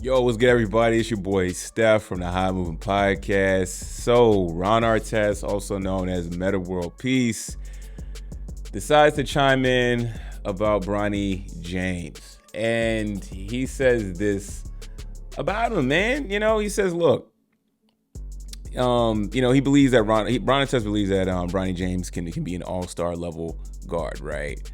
Yo, what's good, everybody? It's your boy Steph from the High Moving Podcast. So, Ron Artest, also known as Metta World Peace, decides to chime in about Bronny James. And he says this about him, man. He says, look, he believes that Ron Artest believes that Bronny James can be an all-star level guard, right?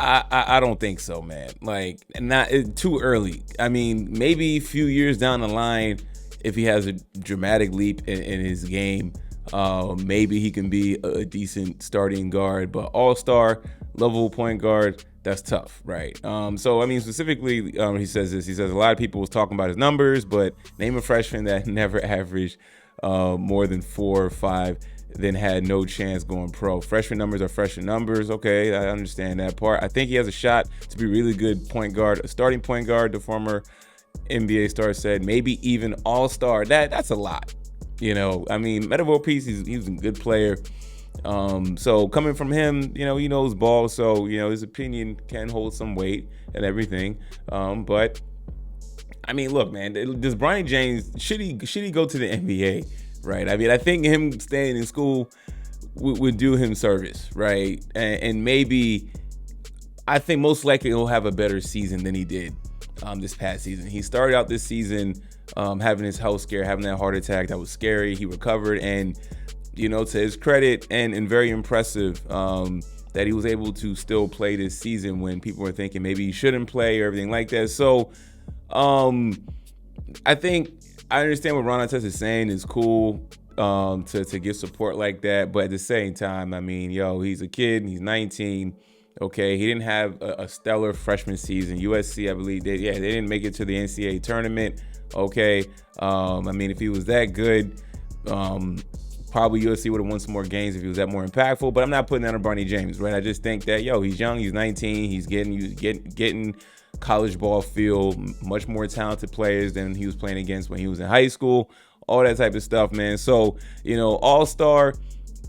I don't think so, man. Like, not too early. I mean, maybe a few years down the line, if he has a dramatic leap in his game, maybe he can be a decent starting guard. But all-star level point guard, that's tough, right? Specifically, he says this. He says a lot of people was talking about his numbers, but name a freshman that never averaged more than 4 or 5. Then had no chance going pro. Freshman numbers are freshman numbers. Okay, I understand that part. I think he has a shot to be really good point guard, a starting point guard. The former NBA star said maybe even all-star. That's a lot. Metta World Peace, he's a good player. So coming from him, he knows ball. So, his opinion can hold some weight and everything. But I mean, look, man, does Bronny James, should he go to the NBA? Right. I mean, I think him staying in school would do him service, right? And maybe, I think most likely he'll have a better season than he did this past season. He started out this season having his health scare, having that heart attack. That was scary. He recovered, and to his credit, and very impressive that he was able to still play this season when people were thinking maybe he shouldn't play or everything like that. So I think I understand what Ron Artest is saying is cool to give support like that. But at the same time, I mean, he's a kid. He's 19. Okay, he didn't have a stellar freshman season. USC, I believe, they didn't make it to the NCAA tournament. Okay, if he was that good, probably USC would have won some more games if he was that more impactful. But I'm not putting that on Bronny James, right? I just think that, he's young. He's 19. He's getting college ball feel, much more talented players than he was playing against when he was in high school, all that type of stuff, man. So, all-star,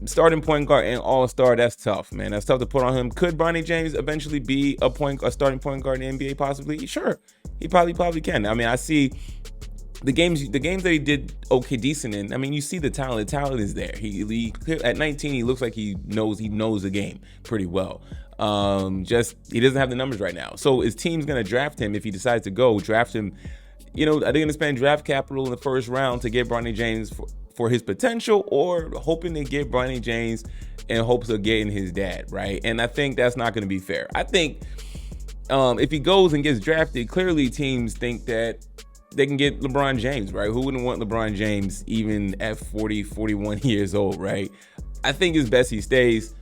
starting point guard and all-star, that's tough, man. That's tough to put on him. Could Bronny James eventually be a starting point guard in the NBA possibly? Sure. He probably can. I mean, I see the games that he did decent in. I mean, you see the talent. The talent is there. He at 19, he looks like he knows the game pretty well. Just he doesn't have the numbers right now. So his team's gonna draft him if he decides to go draft him. Are they gonna spend draft capital in the first round to get Bronny James for his potential, or hoping to get Bronny James in hopes of getting his dad, right? And I think that's not gonna be fair. I think if he goes and gets drafted, clearly teams think that they can get LeBron James, right? Who wouldn't want LeBron James even at 40, 41 years old, right? I think it's best he stays.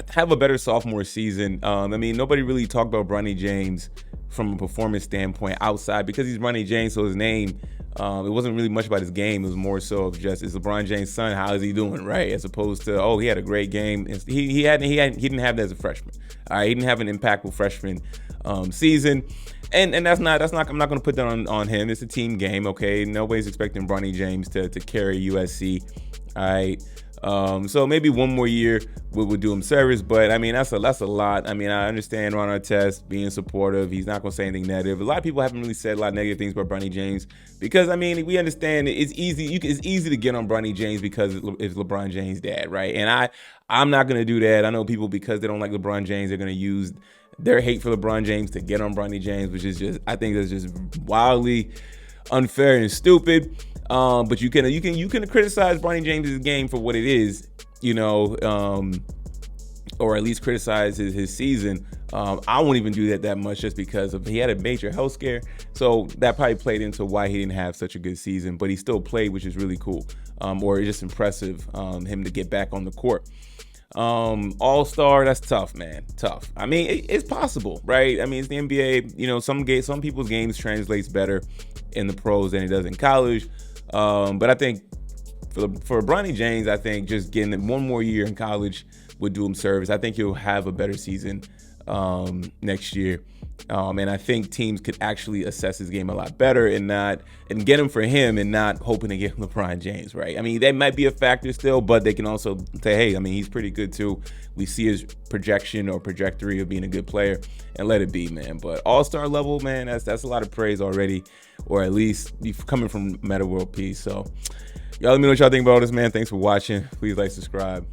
Have a better sophomore season. Nobody really talked about Bronny James from a performance standpoint outside, because he's Bronny James, so his name, it wasn't really much about his game. It was more so of just, it's LeBron James' son, how is he doing, right? As opposed to, he had a great game. He didn't have that as a freshman. All right, he didn't have an impactful freshman season. And I'm not going to put that on him. It's a team game, okay? Nobody's expecting Bronny James to carry USC. All right. So maybe one more year would do him service, but I mean, that's a lot. I mean, I understand Ron Artest being supportive. He's not going to say anything negative. A lot of people haven't really said a lot of negative things about Bronny James, because I mean, we understand it's easy. It's easy to get on Bronny James because it's LeBron James' dad, right? And I'm not going to do that. I know people, because they don't like LeBron James, they're going to use their hate for LeBron James to get on Bronny James, which is just, I think that's just wildly unfair and stupid. But you can criticize Bronny James' game for what it is, or at least criticize his season. I won't even do that much, just because he had a major health scare. So that probably played into why he didn't have such a good season, but he still played, which is really cool. Or just impressive, him to get back on the court. All-star, that's tough, man. Tough. I mean, it's possible, right? I mean, it's the NBA. Some people's games translates better in the pros than it does in college. But I think for Bronny James, I think just getting one more year in college would do him service. I think he'll have a better season next year. And I think teams could actually assess his game a lot better and get him for him and not hoping to get LeBron James, right? I mean, that might be a factor still, but they can also say, hey, I mean, he's pretty good too. We see his projection or trajectory of being a good player and let it be, man. But all-star level, man, that's a lot of praise already, or at least coming from Metta World Peace. So y'all let me know what y'all think about all this, man. Thanks for watching. Please like, subscribe.